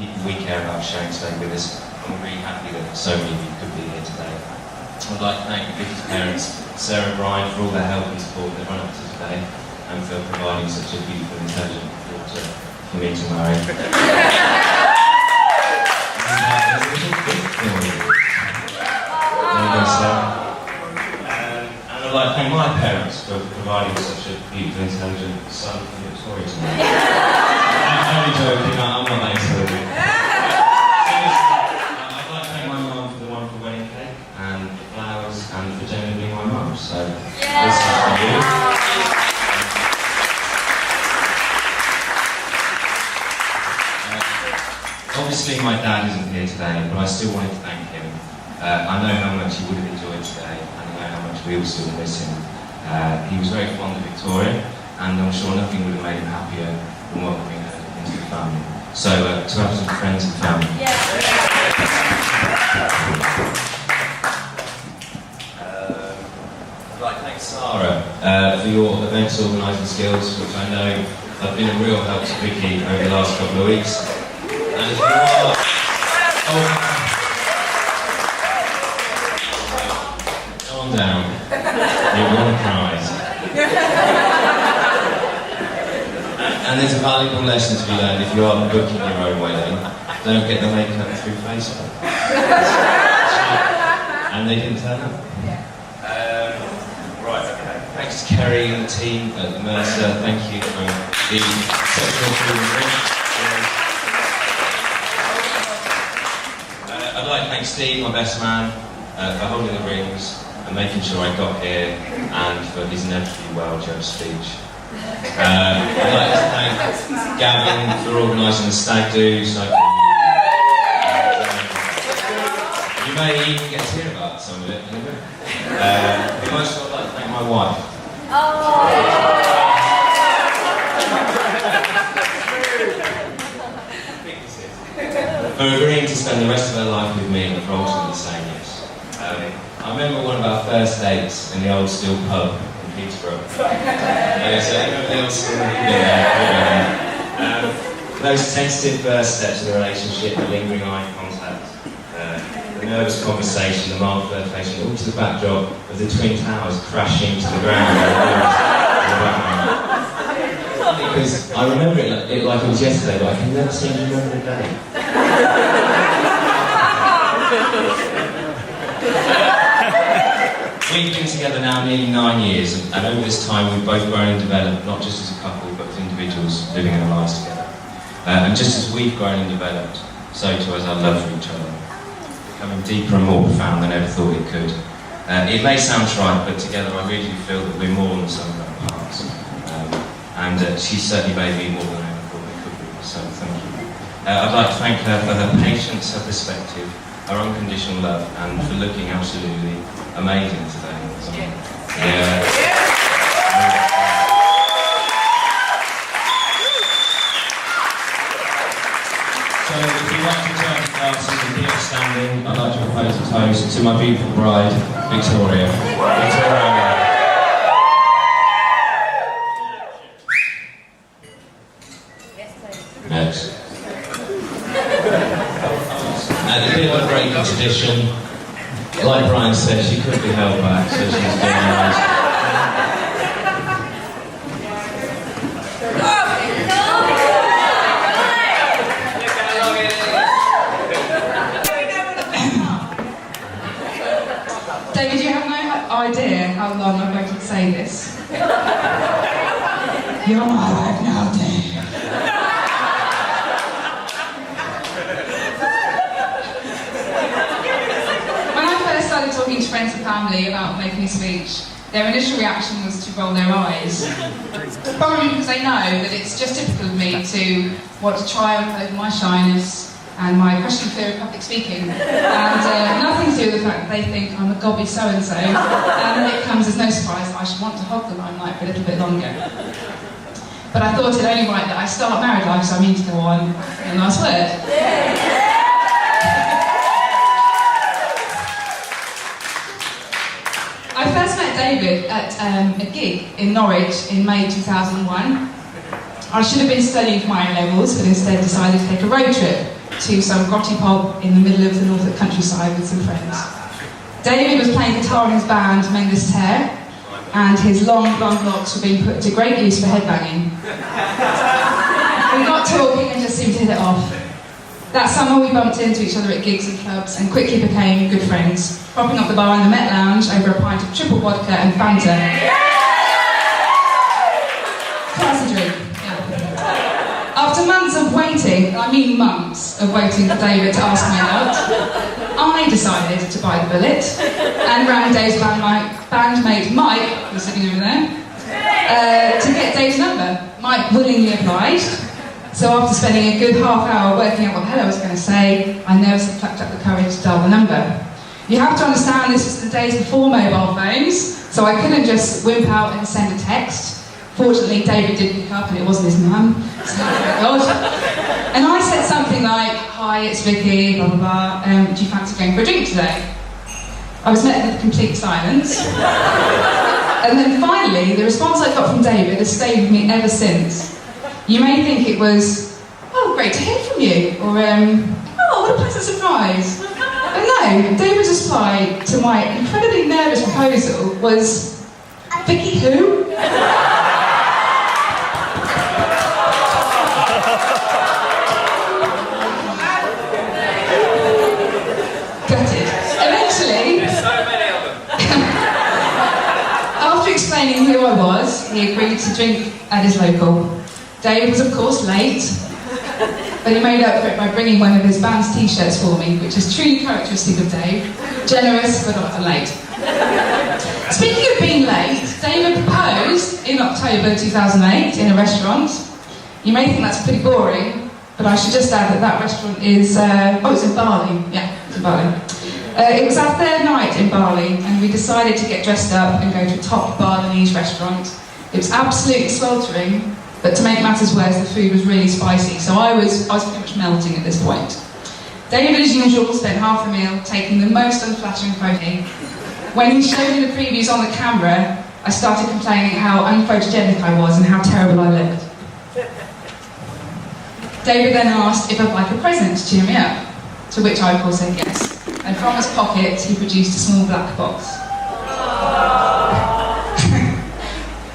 people we care about sharing today with us. I'm really happy that so many of you could be here today. I'd like to thank Vicky's parents, Sarah and Brian, for all their help and support they've run up to today, and for providing such a beautiful, intelligent daughter for me to marry. And I'd like to thank my parents for providing such a beautiful, intelligent son for Victoria to me. I'm only joking, I'm not that intelligent. I'd like to thank my mum for the wonderful wedding cake, and the flowers, and for Jenna being my mum. So, this is for you. Obviously my dad isn't here today, but I still wanted to thank him. I know how much he would have enjoyed today, and I know how much we all still miss him. He was very fond of Victoria, and I'm sure nothing would have made him happier than welcoming her into the family. So, to have some friends and family. Yeah. I'd like to thank Sarah for your events organising skills, which I know have been a real help to Vicky over the last couple of weeks. And if you are... Calm down. You're one prize. And there's a valuable lesson to be learned if you are booking your own wedding. Don't get the makeup through Facebook. And they didn't turn up. Right, okay. Thanks to Kerry and the team at Mercer. Thank you for the exceptional food. I'd like to thank Steve, my best man, for holding the rings and making sure I got here, and for his inevitably well-judged speech. I'd like to thank Gavin for organising the stag do. So you may even get to hear about some of it in a bit. But most of all, I'd like to thank my wife. For agreeing to spend the rest of her life with me and for ultimately saying yes. I remember one of our first dates in the old steel pub in Peterborough. So everybody else still those tentative first steps of the relationship, the lingering eye contact, the nervous conversation, the mild flirtation, all to the backdrop of the Twin Towers crashing to the ground. Because I remember it like it was yesterday, but I can never seem to remember the day. We've been together now nearly 9 years, and over this time we've both grown and developed, not just as a couple, but as individuals living our lives together. And just as we've grown and developed, so too has our love for each other, becoming deeper and more profound than I ever thought it could. It may sound trite, but together I really feel that we're more than the sum of our parts. And she certainly made me more than I ever thought I could be, so thank you. I'd like to thank her for her patience, her perspective, her unconditional love, and for looking absolutely amazing today. Yeah. So if you'd like to turn to glasses and keep standing, I'd like to propose a toast to my beautiful bride, Victoria. Victoria. Next. The bit of a breaking tradition, like Brian said, she couldn't be held back, so she's doing nice. David, you have no idea how long I've waited to say this. You're my wife now, Dave. Started talking to friends and family about making a speech, their initial reaction was to roll their eyes. Probably because they know that it's just typical of me to want to triumph over my shyness and my crushing fear of public speaking. And nothing to do with the fact that they think I'm a gobby so-and-so, and it comes as no surprise that I should want to hog the limelight for a little bit longer. But I thought it only right that I start married life, so I mean to go on a nice word. I first met David at a gig in Norwich in May 2001. I should have been studying for my A-levels, but instead decided to take a road trip to some grotty pub in the middle of the Norfolk countryside with some friends. David was playing guitar in his band, Mendes Tear, and his long blonde locks were being put to great use for headbanging. We got talking and just seemed to hit it off. That summer we bumped into each other at gigs and clubs and quickly became good friends, propping up the bar in the Met Lounge over a pint of triple vodka and Fanta. Classy drink. Yeah. After months of waiting, I mean months of waiting for David to ask me out, I decided to bite the bullet and ran Dave's bandmate Mike, who's sitting over there, to get Dave's number. Mike willingly obliged. So after spending a good half hour working out what the hell I was going to say, I nervously plucked up the courage to dial the number. You have to understand this was the days before mobile phones, so I couldn't just wimp out and send a text. Fortunately, David did pick up and it wasn't his mum, so thank God. And I said something like, "Hi, it's Vicky, blah blah blah, do you fancy going for a drink today?" I was met with complete silence. And then finally, the response I got from David has stayed with me ever since. You may think it was, "Oh, great to hear from you," or, "Oh, what a pleasant surprise." But no, David's reply to my incredibly nervous proposal was, "Vicky who?" Gutted. Eventually, after explaining who I was, he agreed to drink at his local. Dave was of course late, but he made up for it by bringing one of his band's t-shirts for me, which is truly characteristic of Dave. Generous, but often late. Speaking of being late, David proposed in October 2008 in a restaurant. You may think that's pretty boring, but I should just add that that restaurant is, it's in Bali. Yeah, it's in Bali. It was our third night in Bali, and we decided to get dressed up and go to a top Balinese restaurant. It was absolutely sweltering, but to make matters worse, the food was really spicy, so I was pretty much melting at this point. David, as usual, spent half the meal taking the most unflattering photo. When he showed me the previews on the camera, I started complaining how unphotogenic I was and how terrible I looked. David then asked if I'd like a present to cheer me up, to which I of course said yes. And from his pocket, he produced a small black box.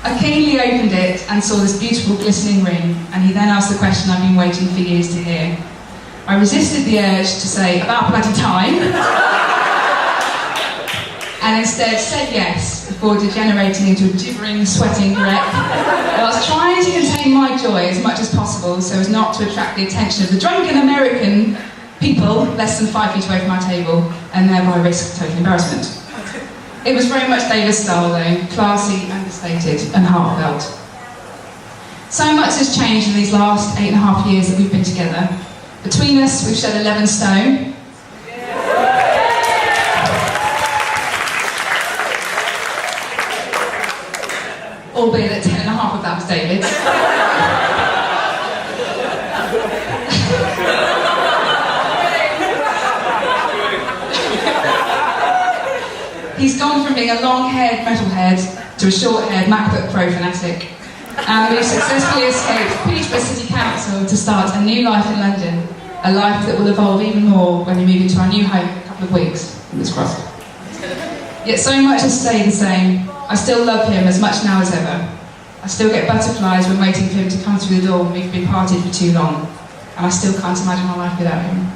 I keenly opened it and saw this beautiful glistening ring, and he then asked the question I've been waiting for years to hear. I resisted the urge to say, "About bloody time," and instead said yes, before degenerating into a gibbering, sweating wreck. I was trying to contain my joy as much as possible so as not to attract the attention of the drunken American people less than 5 feet away from our table, and thereby risk total embarrassment. It was very much David's style though, classy, understated, and heartfelt. So much has changed in these last 8.5 years that we've been together. Between us, we've shed 11 stone. Albeit that 10.5 of that was David's. He's gone from being a long-haired metalhead to a short-haired MacBook Pro fanatic. And we've successfully escaped Peterborough City Council to start a new life in London. A life that will evolve even more when we move into our new home in a couple of weeks. Fingers crossed. Yet so much has stayed the same. I still love him as much now as ever. I still get butterflies when waiting for him to come through the door when we've been parted for too long. And I still can't imagine my life without him.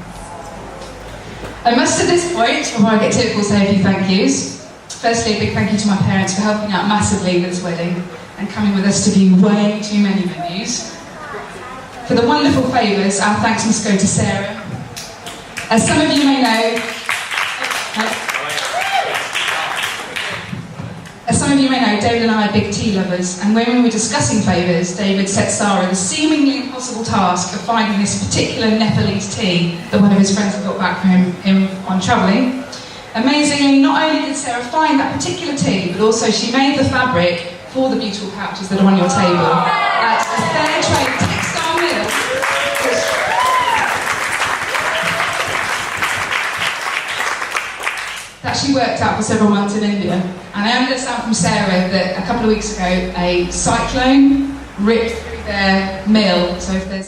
I must at this point, before I get typical, say a few thank yous. Firstly, a big thank you to my parents for helping out massively with this wedding and coming with us to view way too many venues. For the wonderful favours, our thanks must go to Sarah. As some of you may know, David and I are big tea lovers, and when we were discussing favours, David set Sarah the seemingly impossible task of finding this particular Nepalese tea that one of his friends had got back for him on travelling. Amazingly, not only did Sarah find that particular tea, but also she made the fabric for the beautiful pouches that are on your table at a fair trade textile mill. That she worked out for several months in India. And I understand from Sarah that a couple of weeks ago a cyclone ripped through their meal. So if there's